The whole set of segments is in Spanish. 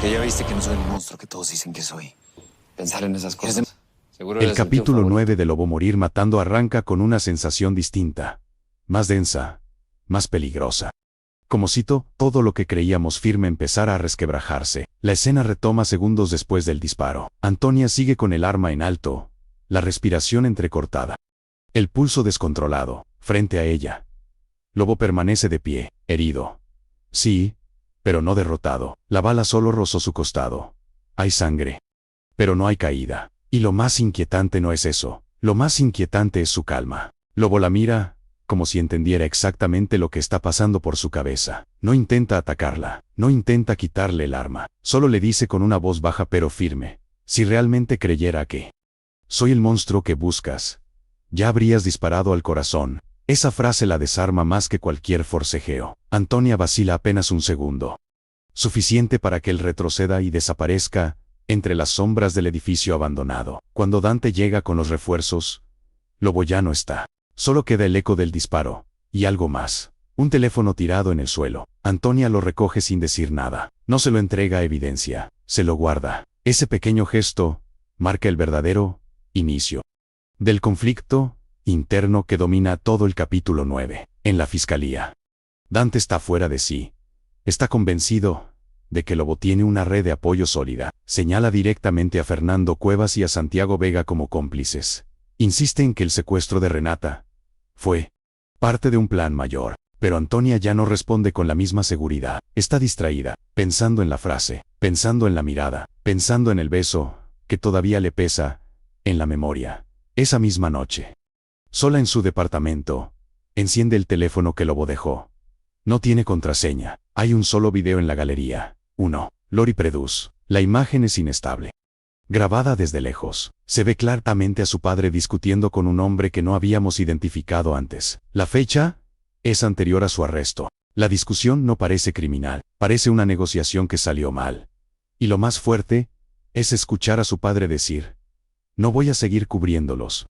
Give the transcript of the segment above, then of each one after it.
Que ya viste que no soy el monstruo que todos dicen que soy. Pensar en esas cosas. Seguro El eres el tío capítulo favorito. 9 de Lobo Morir Matando arranca con una sensación distinta, más densa, más peligrosa. Como cito, todo lo que creíamos firme empezara a resquebrajarse. La escena retoma segundos después del disparo. Antonia sigue con el arma en alto, la respiración entrecortada, el pulso descontrolado, frente a ella. Lobo permanece de pie, herido. Sí, pero no derrotado. La bala solo rozó su costado. Hay sangre, pero no hay caída. Y lo más inquietante no es eso. Lo más inquietante es su calma. Lobo la mira, como si entendiera exactamente lo que está pasando por su cabeza. No intenta atacarla, no intenta quitarle el arma. Solo le dice con una voz baja pero firme: si realmente creyera que soy el monstruo que buscas, ya habrías disparado al corazón. Esa frase la desarma más que cualquier forcejeo. Antonia vacila apenas un segundo. Suficiente para que él retroceda y desaparezca entre las sombras del edificio abandonado. Cuando Dante llega con los refuerzos, Lobo ya no está. Solo queda el eco del disparo, y algo más. Un teléfono tirado en el suelo. Antonia lo recoge sin decir nada. No se lo entrega a evidencia, se lo guarda. Ese pequeño gesto marca el verdadero inicio del conflicto interno que domina todo el capítulo 9. En la fiscalía, Dante está fuera de sí. Está convencido de que Lobo tiene una red de apoyo sólida. Señala directamente a Fernando Cuevas y a Santiago Vega como cómplices. Insiste en que el secuestro de Renata fue parte de un plan mayor. Pero Antonia ya no responde con la misma seguridad. Está distraída, pensando en la frase, pensando en la mirada, pensando en el beso, que todavía le pesa en la memoria. Esa misma noche, sola en su departamento, enciende el teléfono que Lobo dejó. No tiene contraseña. Hay un solo video en la galería. 1. Lori Predus. La imagen es inestable. Grabada desde lejos, se ve claramente a su padre discutiendo con un hombre que no habíamos identificado antes. La fecha es anterior a su arresto. La discusión no parece criminal, parece una negociación que salió mal. Y lo más fuerte es escuchar a su padre decir: no voy a seguir cubriéndolos.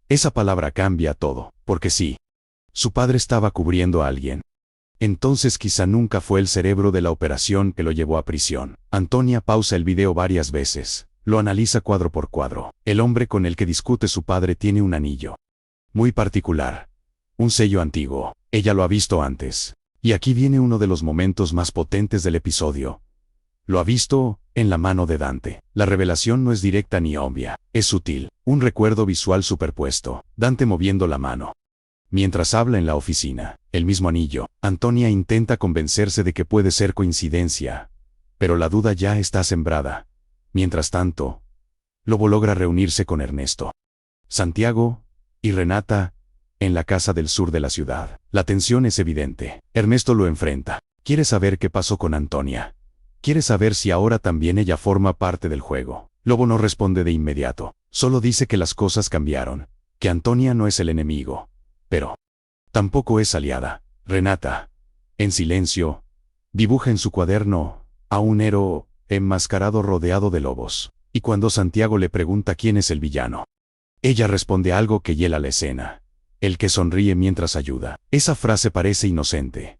Esa palabra cambia todo, porque sí, su padre estaba cubriendo a alguien. Entonces quizá nunca fue el cerebro de la operación que lo llevó a prisión. Antonia pausa el video varias veces, lo analiza cuadro por cuadro. El hombre con el que discute su padre tiene un anillo muy particular, un sello antiguo. Ella lo ha visto antes. Y aquí viene uno de los momentos más potentes del episodio. Lo ha visto en la mano de Dante. La revelación no es directa ni obvia, es sutil, un recuerdo visual superpuesto. Dante moviendo la mano mientras habla en la oficina. El mismo anillo. Antonia intenta convencerse de que puede ser coincidencia, pero la duda ya está sembrada. Mientras tanto, Lobo logra reunirse con Ernesto, Santiago y Renata en la casa del sur de la ciudad. La tensión es evidente. Ernesto lo enfrenta. Quiere saber qué pasó con Antonia. Quiere saber si ahora también ella forma parte del juego. Lobo no responde de inmediato. Solo dice que las cosas cambiaron, que Antonia no es el enemigo, pero tampoco es aliada. Renata, en silencio, dibuja en su cuaderno a un héroe enmascarado rodeado de lobos. Y cuando Santiago le pregunta quién es el villano, ella responde algo que hiela la escena: el que sonríe mientras ayuda. Esa frase parece inocente,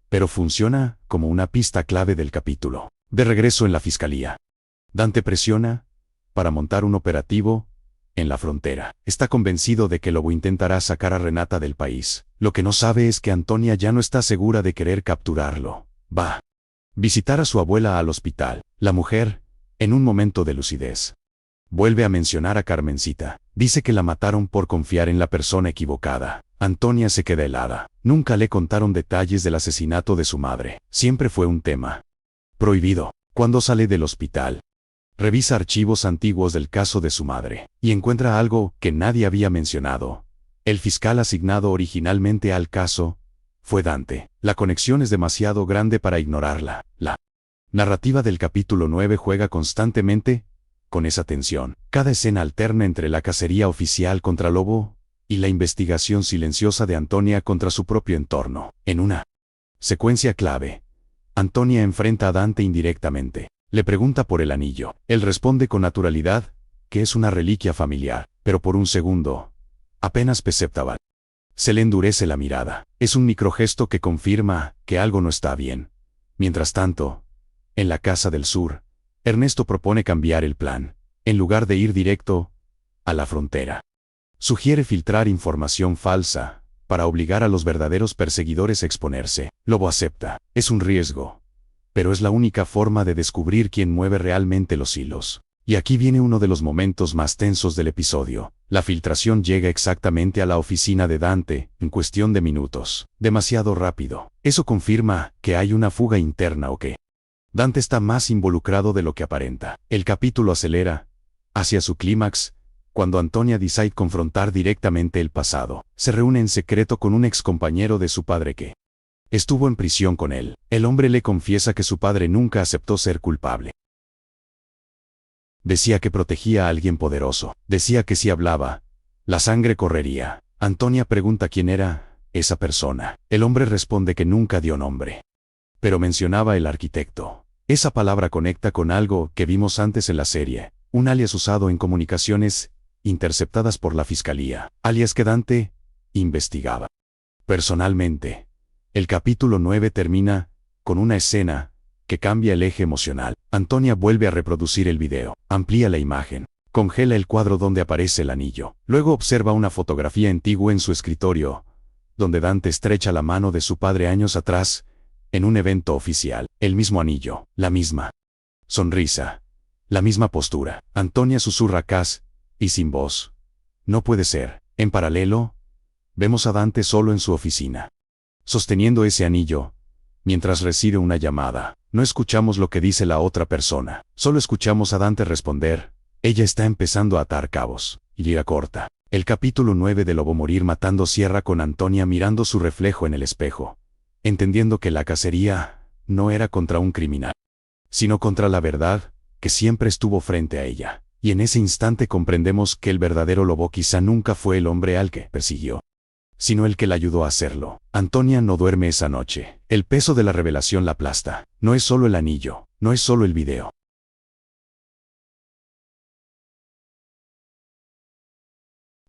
pero funciona como una pista clave del capítulo. De regreso en la fiscalía, Dante presiona para montar un operativo en la frontera. Está convencido de que Lobo intentará sacar a Renata del país. Lo que no sabe es que Antonia ya no está segura de querer capturarlo. Va a visitar a su abuela al hospital. La mujer, en un momento de lucidez, vuelve a mencionar a Carmencita. Dice que la mataron por confiar en la persona equivocada. Antonia se queda helada. Nunca le contaron detalles del asesinato de su madre. Siempre fue un tema prohibido. Cuando sale del hospital, revisa archivos antiguos del caso de su madre, y encuentra algo que nadie había mencionado. El fiscal asignado originalmente al caso fue Dante. La conexión es demasiado grande para ignorarla. La narrativa del capítulo 9 juega constantemente con esa tensión. Cada escena alterna entre la cacería oficial contra Lobo y la investigación silenciosa de Antonia contra su propio entorno. En una secuencia clave, Antonia enfrenta a Dante indirectamente. Le pregunta por el anillo. Él responde con naturalidad que es una reliquia familiar, pero por un segundo, apenas perceptible, se le endurece la mirada. Es un microgesto que confirma que algo no está bien. Mientras tanto, En la Casa del Sur, Ernesto propone cambiar el plan. En lugar de ir directo a la frontera, sugiere filtrar información falsa para obligar a los verdaderos perseguidores a exponerse. Lobo acepta. Es un riesgo, pero es la única forma de descubrir quién mueve realmente los hilos. Y aquí viene uno de los momentos más tensos del episodio. La filtración llega exactamente a la oficina de Dante, en cuestión de minutos. Demasiado rápido. Eso confirma que hay una fuga interna o que Dante está más involucrado de lo que aparenta. El capítulo acelera hacia su clímax cuando Antonia decide confrontar directamente el pasado. Se reúne en secreto con un excompañero de su padre que estuvo en prisión con él. El hombre le confiesa que su padre nunca aceptó ser culpable. Decía que protegía a alguien poderoso. Decía que si hablaba, la sangre correría. Antonia pregunta quién era esa persona. El hombre responde que nunca dio nombre, pero mencionaba el arquitecto. Esa palabra conecta con algo que vimos antes en la serie, un alias usado en comunicaciones interceptadas por la fiscalía, alias que Dante investigaba personalmente. El capítulo 9 termina con una escena que cambia el eje emocional. Antonia vuelve a reproducir el video, amplía la imagen, congela el cuadro donde aparece el anillo. Luego observa una fotografía antigua en su escritorio, donde Dante estrecha la mano de su padre años atrás, en un evento oficial. El mismo anillo, la misma sonrisa, la misma postura. Antonia susurra casi y sin voz. No puede ser. En paralelo, vemos a Dante solo en su oficina, sosteniendo ese anillo, mientras recibe una llamada. No escuchamos lo que dice la otra persona, solo escuchamos a Dante responder: ella está empezando a atar cabos. Y llega corta. El capítulo 9 de Lobo Morir Matando cierra con Antonia mirando su reflejo en el espejo, entendiendo que la cacería no era contra un criminal, sino contra la verdad, que siempre estuvo frente a ella. Y en ese instante comprendemos que el verdadero lobo quizá nunca fue el hombre al que persiguió, sino el que la ayudó a hacerlo. Antonia no duerme esa noche. El peso de la revelación la aplasta. No es solo el anillo, no es solo el video.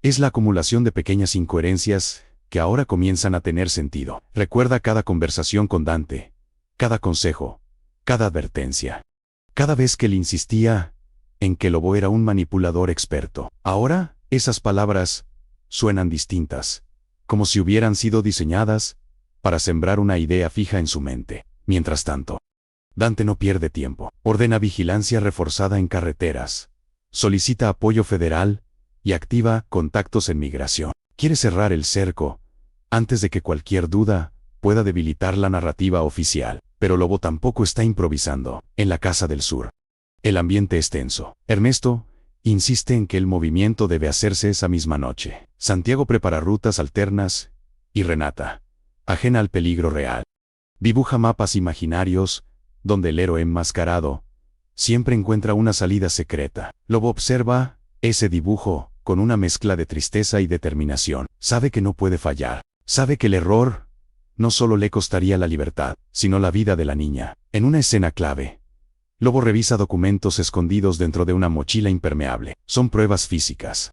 Es la acumulación de pequeñas incoherencias que ahora comienzan a tener sentido. Recuerda cada conversación con Dante, cada consejo, cada advertencia. Cada vez que le insistía en que Lobo era un manipulador experto. Ahora, esas palabras suenan distintas, como si hubieran sido diseñadas para sembrar una idea fija en su mente. Mientras tanto, Dante no pierde tiempo. Ordena vigilancia reforzada en carreteras, solicita apoyo federal y activa contactos en migración. Quiere cerrar el cerco antes de que cualquier duda pueda debilitar la narrativa oficial. Pero Lobo tampoco está improvisando. En la Casa del Sur, el ambiente es tenso. Ernesto insiste en que el movimiento debe hacerse esa misma noche. Santiago prepara rutas alternas y Renata, ajena al peligro real, dibuja mapas imaginarios donde el héroe enmascarado siempre encuentra una salida secreta. Lobo observa ese dibujo con una mezcla de tristeza y determinación. Sabe que no puede fallar. Sabe que el error no solo le costaría la libertad, sino la vida de la niña. En una escena clave, Lobo revisa documentos escondidos dentro de una mochila impermeable. Son pruebas físicas,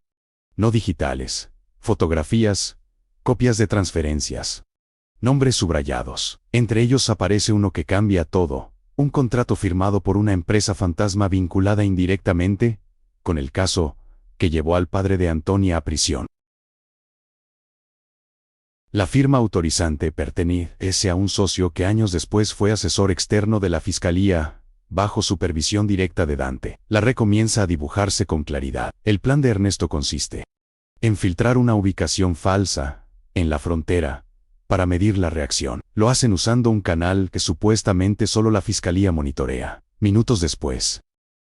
no digitales, fotografías, copias de transferencias, nombres subrayados. Entre ellos aparece uno que cambia todo, un contrato firmado por una empresa fantasma vinculada indirectamente con el caso que llevó al padre de Antonia a prisión. La firma autorizante pertenece a un socio que años después fue asesor externo de la fiscalía, bajo supervisión directa de Dante. La red comienza a dibujarse con claridad. El plan de Ernesto consiste en filtrar una ubicación falsa en la frontera para medir la reacción. Lo hacen usando un canal que supuestamente solo la fiscalía monitorea. Minutos después,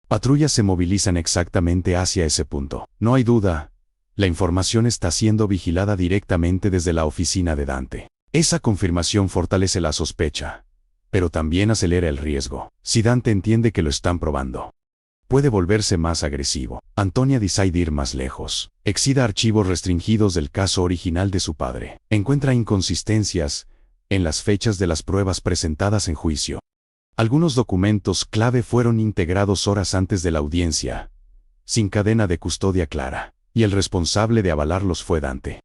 patrullas se movilizan exactamente hacia ese punto. No hay duda, la información está siendo vigilada directamente desde la oficina de Dante. Esa confirmación fortalece la sospecha, pero también acelera el riesgo. Si Dante entiende que lo están probando, puede volverse más agresivo. Antonia decide ir más lejos. Exida archivos restringidos del caso original de su padre. Encuentra inconsistencias en las fechas de las pruebas presentadas en juicio. Algunos documentos clave fueron integrados horas antes de la audiencia, sin cadena de custodia clara, y el responsable de avalarlos fue Dante.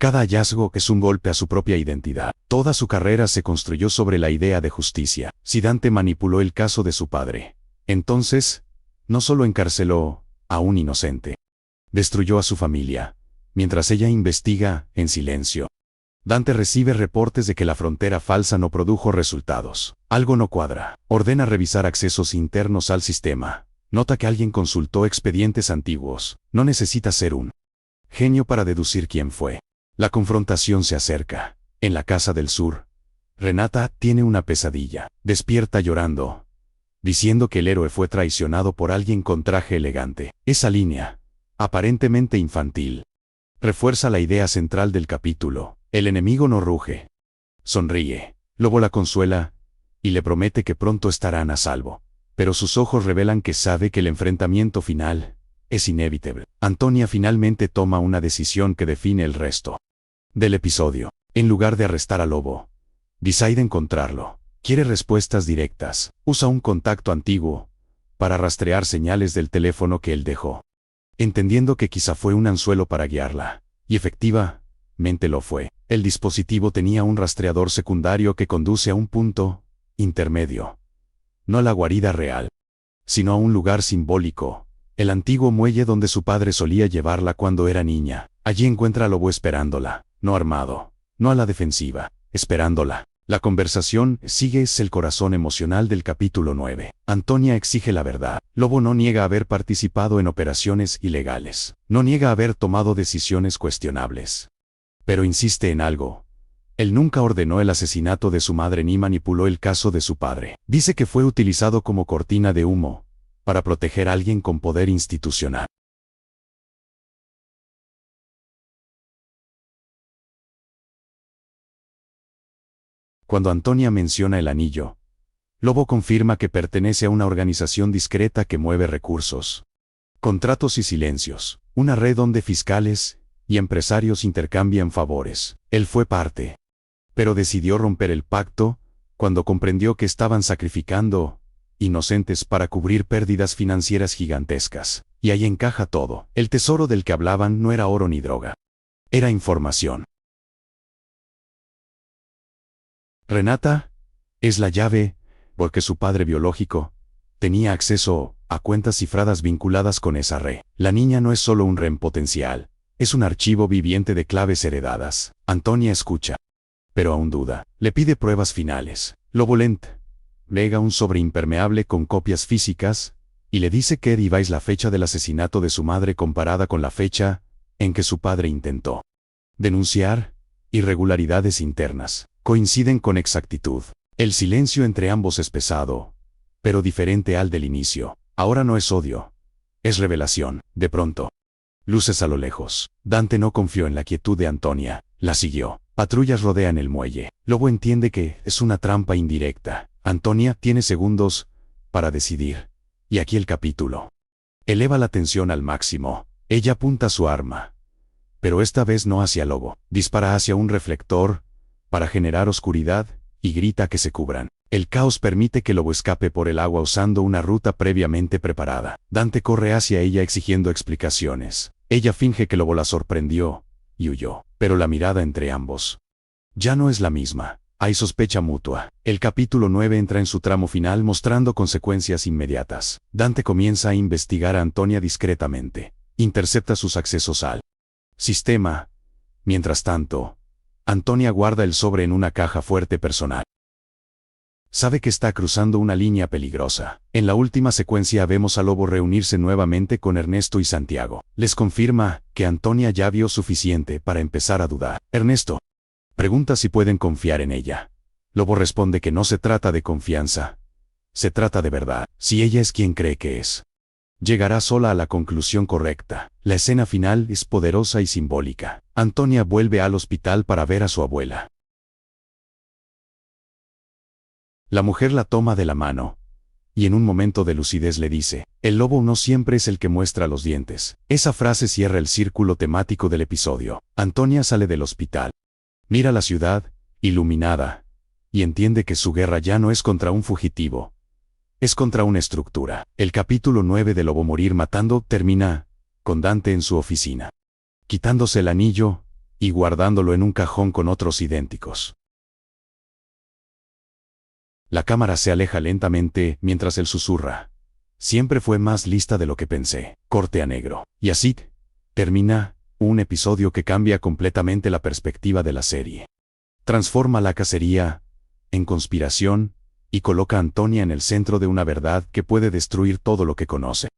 Cada hallazgo es un golpe a su propia identidad. Toda su carrera se construyó sobre la idea de justicia. Si Dante manipuló el caso de su padre, entonces, no solo encarceló a un inocente, destruyó a su familia, mientras ella investiga en silencio. Dante recibe reportes de que la frontera falsa no produjo resultados. Algo no cuadra. Ordena revisar accesos internos al sistema. Nota que alguien consultó expedientes antiguos. No necesita ser un genio para deducir quién fue. La confrontación se acerca. En la casa del sur, Renata tiene una pesadilla. Despierta llorando, diciendo que el héroe fue traicionado por alguien con traje elegante. Esa línea, aparentemente infantil, refuerza la idea central del capítulo. El enemigo no ruge. Sonríe. Lobo la consuela y le promete que pronto estarán a salvo. Pero sus ojos revelan que sabe que el enfrentamiento final es inevitable. Antonia finalmente toma una decisión que define el resto del episodio. En lugar de arrestar a Lobo, decide encontrarlo. Quiere respuestas directas. Usa un contacto antiguo para rastrear señales del teléfono que él dejó, entendiendo que quizá fue un anzuelo para guiarla. Y efectivamente lo fue. El dispositivo tenía un rastreador secundario que conduce a un punto intermedio. No a la guarida real, sino a un lugar simbólico, el antiguo muelle donde su padre solía llevarla cuando era niña. Allí encuentra a Lobo esperándola, no armado, no a la defensiva, esperándola. La conversación sigue es el corazón emocional del capítulo 9. Antonia exige la verdad. Lobo no niega haber participado en operaciones ilegales, no niega haber tomado decisiones cuestionables, pero insiste en algo. Él nunca ordenó el asesinato de su madre ni manipuló el caso de su padre. Dice que fue utilizado como cortina de humo para proteger a alguien con poder institucional. Cuando Antonia menciona el anillo, Lobo confirma que pertenece a una organización discreta que mueve recursos, contratos y silencios, una red donde fiscales y empresarios intercambian favores. Él fue parte, pero decidió romper el pacto cuando comprendió que estaban sacrificando inocentes para cubrir pérdidas financieras gigantescas. Y ahí encaja todo. El tesoro del que hablaban no era oro ni droga. Era información. Renata es la llave, porque su padre biológico tenía acceso a cuentas cifradas vinculadas con esa red. La niña no es solo un rehén potencial, es un archivo viviente de claves heredadas. Antonia escucha, pero aún duda. Le pide pruebas finales. Lobo lega un sobre impermeable con copias físicas y le dice que diváis la fecha del asesinato de su madre comparada con la fecha en que su padre intentó denunciar irregularidades internas. Coinciden con exactitud. El silencio entre ambos es pesado, pero diferente al del inicio. Ahora no es odio, es revelación. De pronto, luces a lo lejos. Dante no confió en la quietud de Antonia, la siguió. Patrullas rodean el muelle. Lobo entiende que es una trampa indirecta. Antonia tiene segundos para decidir. Y aquí el capítulo eleva la tensión al máximo. Ella apunta su arma, pero esta vez no hacia Lobo. Dispara hacia un reflector para generar oscuridad y grita que se cubran. El caos permite que Lobo escape por el agua usando una ruta previamente preparada. Dante corre hacia ella exigiendo explicaciones. Ella finge que Lobo la sorprendió y huyó, pero la mirada entre ambos ya no es la misma. Hay sospecha mutua. El capítulo 9 entra en su tramo final mostrando consecuencias inmediatas. Dante comienza a investigar a Antonia discretamente. Intercepta sus accesos al sistema. Mientras tanto, Antonia guarda el sobre en una caja fuerte personal. Sabe que está cruzando una línea peligrosa. En la última secuencia vemos a Lobo reunirse nuevamente con Ernesto y Santiago. Les confirma que Antonia ya vio suficiente para empezar a dudar. Ernesto pregunta si pueden confiar en ella. Lobo responde que no se trata de confianza, se trata de verdad. Si ella es quien cree que es, llegará sola a la conclusión correcta. La escena final es poderosa y simbólica. Antonia vuelve al hospital para ver a su abuela. La mujer la toma de la mano, y en un momento de lucidez le dice, el lobo no siempre es el que muestra los dientes. Esa frase cierra el círculo temático del episodio. Antonia sale del hospital, mira la ciudad, iluminada, y entiende que su guerra ya no es contra un fugitivo, es contra una estructura. El capítulo 9 de Lobo Morir Matando termina con Dante en su oficina, quitándose el anillo y guardándolo en un cajón con otros idénticos. La cámara se aleja lentamente mientras él susurra. Siempre fue más lista de lo que pensé. Corte a negro. Y así termina un episodio que cambia completamente la perspectiva de la serie. Transforma la cacería en conspiración y coloca a Antonia en el centro de una verdad que puede destruir todo lo que conoce.